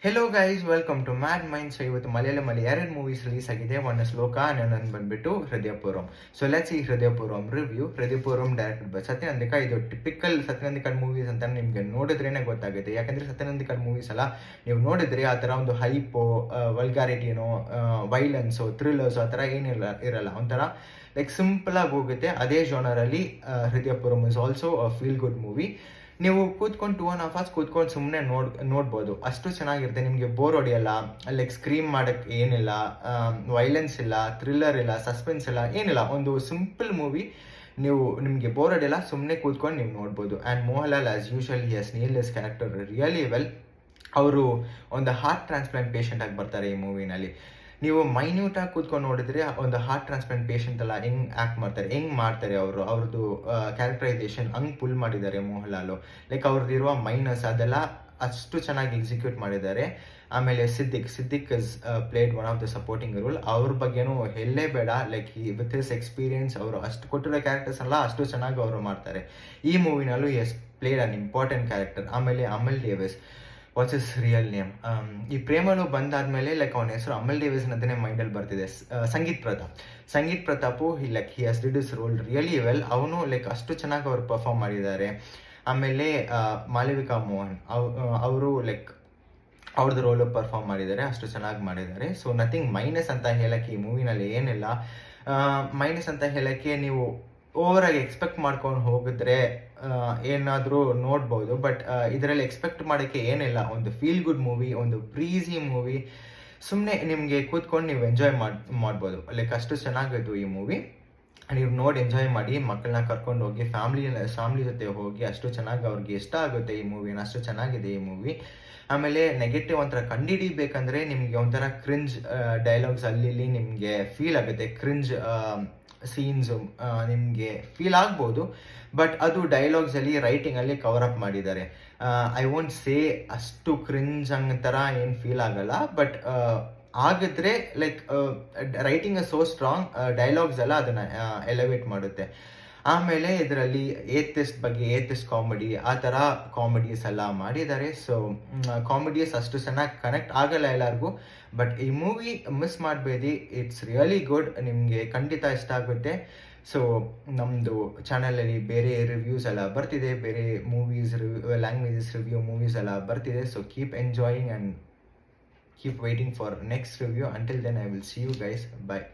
Hello guys, welcome to mad mind. So ಇವತ್ತು ಮಲಯಾಳಮಲ್ಲಿ 2 movies release ಆಗಿದೆ. ಒಂದು ಶ್ಲೋಕ and ಬಂದ್ಬಿಟ್ಟು ಹೃದಯಪೂರ್ವಂ. ಸೊ ಲೆಟ್ಸ್ ಈ Hridayapoorvam review. Hridayapoorvam directed by Sathyan Anthikad. ಇದು ಟಿಪಿಕಲ್ ಸತ್ಯನಂದಿಕಾ ಮೂವೀಸ್ ಅಂತ ನಿಮಗೆ ನೋಡಿದ್ರೇನೆ ಗೊತ್ತಾಗುತ್ತೆ. ಯಾಕಂದ್ರೆ ಸತ್ಯನಂದಿಕಾ ಮೂವೀಸ್ ಎಲ್ಲ ನೀವು ನೋಡಿದ್ರೆ ಆ ಥರ ಒಂದು ಹೈಪೋ, ವಲ್ಗಾರಿಟಿನೋ, ವೈಲೆನ್ಸು, ಥ್ರಿಲ್ಲರ್ಸು ಆ ಥರ ಏನಿಲ್ಲ ಇರಲ್ಲ. ಒಂಥರ ಲೈಕ್ ಸಿಂಪಲ್ ಆಗಿ ಹೋಗುತ್ತೆ. ಅದೇ ಜಾನರಲ್ಲಿ Hridayapoorvam is also feel good movie. ನೀವು ಕೂತ್ಕೊಂಡು 2.5 hours ಕೂತ್ಕೊಂಡು ಸುಮ್ಮನೆ ನೋಡ್ಬೋದು. ಅಷ್ಟು ಚೆನ್ನಾಗಿರುತ್ತೆ. ನಿಮಗೆ ಬೋರ್ ಹೊಡೆಯಲ್ಲ. ಲೈಕ್ ಸ್ಕ್ರೀಮ್ ಮಾಡೋಕ್ಕೆ ಏನಿಲ್ಲ, ವೈಲೆನ್ಸ್ ಇಲ್ಲ, ಥ್ರಿಲ್ಲರ್ ಇಲ್ಲ, ಸಸ್ಪೆನ್ಸ್ ಇಲ್ಲ, ಏನಿಲ್ಲ. ಒಂದು ಸಿಂಪಲ್ ಮೂವಿ. ನಿಮಗೆ ಬೋರ್ ಹೊಡೆಯಲ್ಲ, ಸುಮ್ಮನೆ ಕೂತ್ಕೊಂಡು ನೀವು ನೋಡ್ಬೋದು. And Mohanlal as usual he has nailed his character really well. ಅವರು ಒಂದು ಹಾರ್ಟ್ ಟ್ರಾನ್ಸ್ಪ್ಲಾಂಟ್ ಪೇಷಂಟ್ ಆಗಿ ಬರ್ತಾರೆ ಈ ಮೂವಿನಲ್ಲಿ. ನೀವು ಮೈನ್ಯೂಟಾಗಿ ಕೂತ್ಕೊಂಡು ನೋಡಿದ್ರೆ ಒಂದು ಹಾರ್ಟ್ ಟ್ರಾನ್ಸ್ಪ್ಲಾಂಟ್ ಪೇಷಂಟ್ ಎಲ್ಲ ಹೆಂಗೆ ಆ್ಯಕ್ಟ್ ಮಾಡ್ತಾರೆ, ಹೆಂಗೆ ಮಾಡ್ತಾರೆ ಅವ್ರದ್ದು ಕ್ಯಾರೆಕ್ಟರೈಸೇಷನ್ ಹಂಗೆ ಪುಲ್ ಮಾಡಿದ್ದಾರೆ ಮೋಹನ್ಲಾಲು. ಲೈಕ್ ಅವ್ರದ್ದಿರುವ ಮೈನಸ್ ಅದೆಲ್ಲ ಅಷ್ಟು ಚೆನ್ನಾಗಿ ಎಕ್ಸಿಕ್ಯೂಟ್ ಮಾಡಿದ್ದಾರೆ. ಆಮೇಲೆ Siddique is played one of the supporting role. ಅವ್ರ ಬಗ್ಗೆನೂ ಎಲ್ಲೇ ಬೇಡ. ಲೈಕ್ ವಿತ್ ಹಿಸ್ ಎಕ್ಸ್ಪೀರಿಯನ್ಸ್ ಅವರು ಅಷ್ಟು ಕೊಟ್ಟಿರೋ ಕ್ಯಾರೆಕ್ಟರ್ಸ್ ಎಲ್ಲ ಅಷ್ಟು ಚೆನ್ನಾಗಿ ಅವರು ಮಾಡ್ತಾರೆ. ಈ ಮೂವಿನಲ್ಲೂ has played an important character. ಆಮೇಲೆ Amal Davis, what's is real name? ಈ ಪ್ರೇಮನು ಬಂದಾದ್ಮೇಲೆ ಲೈಕ್ ಅವನ ಹೆಸರು ಅಮಲ್ ಡೇವಿಸ್ ಅಂತಲೇ ಮೈಂಡಲ್ಲಿ ಬರ್ತಿದೆ. Sangeeth Prathap he has did his role really well. ಅವನು ಲೈಕ್ ಅಷ್ಟು ಚೆನ್ನಾಗಿ ಅವ್ರು ಪರ್ಫಾರ್ಮ್ ಮಾಡಿದ್ದಾರೆ. ಆಮೇಲೆ ಮಾಲವಿಕಾ ಮೋಹನ್ ಅವರು ಲೈಕ್ ಅವ್ರದ್ದು ರೋಲು ಪರ್ಫಾರ್ಮ್ ಮಾಡಿದ್ದಾರೆ, ಅಷ್ಟು ಚೆನ್ನಾಗಿ ಮಾಡಿದ್ದಾರೆ. ಸೊ ನಥಿಂಗ್ ಮೈನಸ್ ಅಂತ ಹೇಳಕ್ಕೆ ಈ ಮೂವಿನಲ್ಲಿ ಏನಿಲ್ಲ. ಮೈನಸ್ ಅಂತ ಹೇಳಕ್ಕೆ ನೀವು ಓವರಾಗಿ ಎಕ್ಸ್ಪೆಕ್ಟ್ ಮಾಡ್ಕೊಂಡು ಹೋಗಿದ್ರೆ ಏನಾದರೂ ನೋಡ್ಬೋದು. ಬಟ್ ಇದರಲ್ಲಿ ಎಕ್ಸ್ಪೆಕ್ಟ್ ಮಾಡೋಕ್ಕೆ ಏನಿಲ್ಲ. ಒಂದು ಫೀಲ್ ಗುಡ್ ಮೂವಿ, ಒಂದು ಬ್ರೀಸಿ ಮೂವಿ. ಸುಮ್ಮನೆ ನಿಮಗೆ ಕೂತ್ಕೊಂಡು ನೀವು ಎಂಜಾಯ್ ಮಾಡ್ಬೋದು. ಲೈಕ್ ಅಷ್ಟು ಚೆನ್ನಾಗಿತ್ತು ಈ ಮೂವಿ. ನೀವು ನೋಡಿ ಎಂಜಾಯ್ ಮಾಡಿ. ಮಕ್ಕಳನ್ನ ಕರ್ಕೊಂಡು ಹೋಗಿ, ಫ್ಯಾಮ್ಲಿ ಜೊತೆ ಹೋಗಿ. ಅಷ್ಟು ಚೆನ್ನಾಗಿ ಅವ್ರಿಗೆ ಇಷ್ಟ ಆಗುತ್ತೆ ಈ ಮೂವಿನ. ಅಷ್ಟು ಚೆನ್ನಾಗಿದೆ ಈ ಮೂವಿ. ಆಮೇಲೆ ನೆಗೆಟಿವ್ ಒಂಥರ ಕಂಡುಹಿಡಿಬೇಕಂದ್ರೆ ನಿಮಗೆ ಒಂಥರ ಕ್ರಿಂಜ್ ಡೈಲಾಗ್ಸ್ ಅಲ್ಲಿ ನಿಮಗೆ ಫೀಲ್ ಆಗುತ್ತೆ. ಕ್ರಿಂಜ್ ಸೀನ್ಸು ನಿಮಗೆ ಫೀಲ್ ಆಗ್ಬೋದು. ಬಟ್ ಅದು ಡೈಲಾಗ್ಸಲ್ಲಿ, ರೈಟಿಂಗಲ್ಲಿ ಕವರ್ ಅಪ್ ಮಾಡಿದ್ದಾರೆ. ಐ ವೋಂಟ್ ಸೇ ಅಷ್ಟು ಕ್ರಿಂಜ್ ಥರ ಏನು ಫೀಲ್ ಆಗಲ್ಲ. ಬಟ್ ಆಗಿದ್ರೆ like writing is so strong, dialogues ಎಲ್ಲ ಅದನ್ನು ಎಲಿವೇಟ್ ಮಾಡುತ್ತೆ. ಆಮೇಲೆ ಇದರಲ್ಲಿ ಏಥಿಸ್ಟ್ ಕಾಮಿಡಿ, ಆ ಥರ ಕಾಮಿಡೀಸ್ ಎಲ್ಲ ಮಾಡಿದ್ದಾರೆ. ಸೊ ಕಾಮಿಡೀಸ್ ಅಷ್ಟು ಚೆನ್ನಾಗಿ ಕನೆಕ್ಟ್ ಆಗಲ್ಲ ಎಲ್ಲರಿಗೂ. ಬಟ್ ಈ ಮೂವಿ ಮಿಸ್ ಮಾಡಬೇಡಿ, ಇಟ್ಸ್ ರಿಯಲಿ ಗುಡ್. ನಿಮಗೆ ಖಂಡಿತ ಇಷ್ಟ ಆಗುತ್ತೆ. ಸೊ ನಮ್ಮದು ಚಾನಲಲ್ಲಿ ಬೇರೆ ರಿವ್ಯೂಸ್ ಎಲ್ಲ ಬರ್ತಿದೆ, ಬೇರೆ ಮೂವೀಸ್ ಲ್ಯಾಂಗ್ವೇಜಸ್ ರಿವ್ಯೂ ಮೂವೀಸ್ ಎಲ್ಲ ಬರ್ತಿದೆ. So keep enjoying and keep waiting for next review. Until then, I will see you guys. Bye.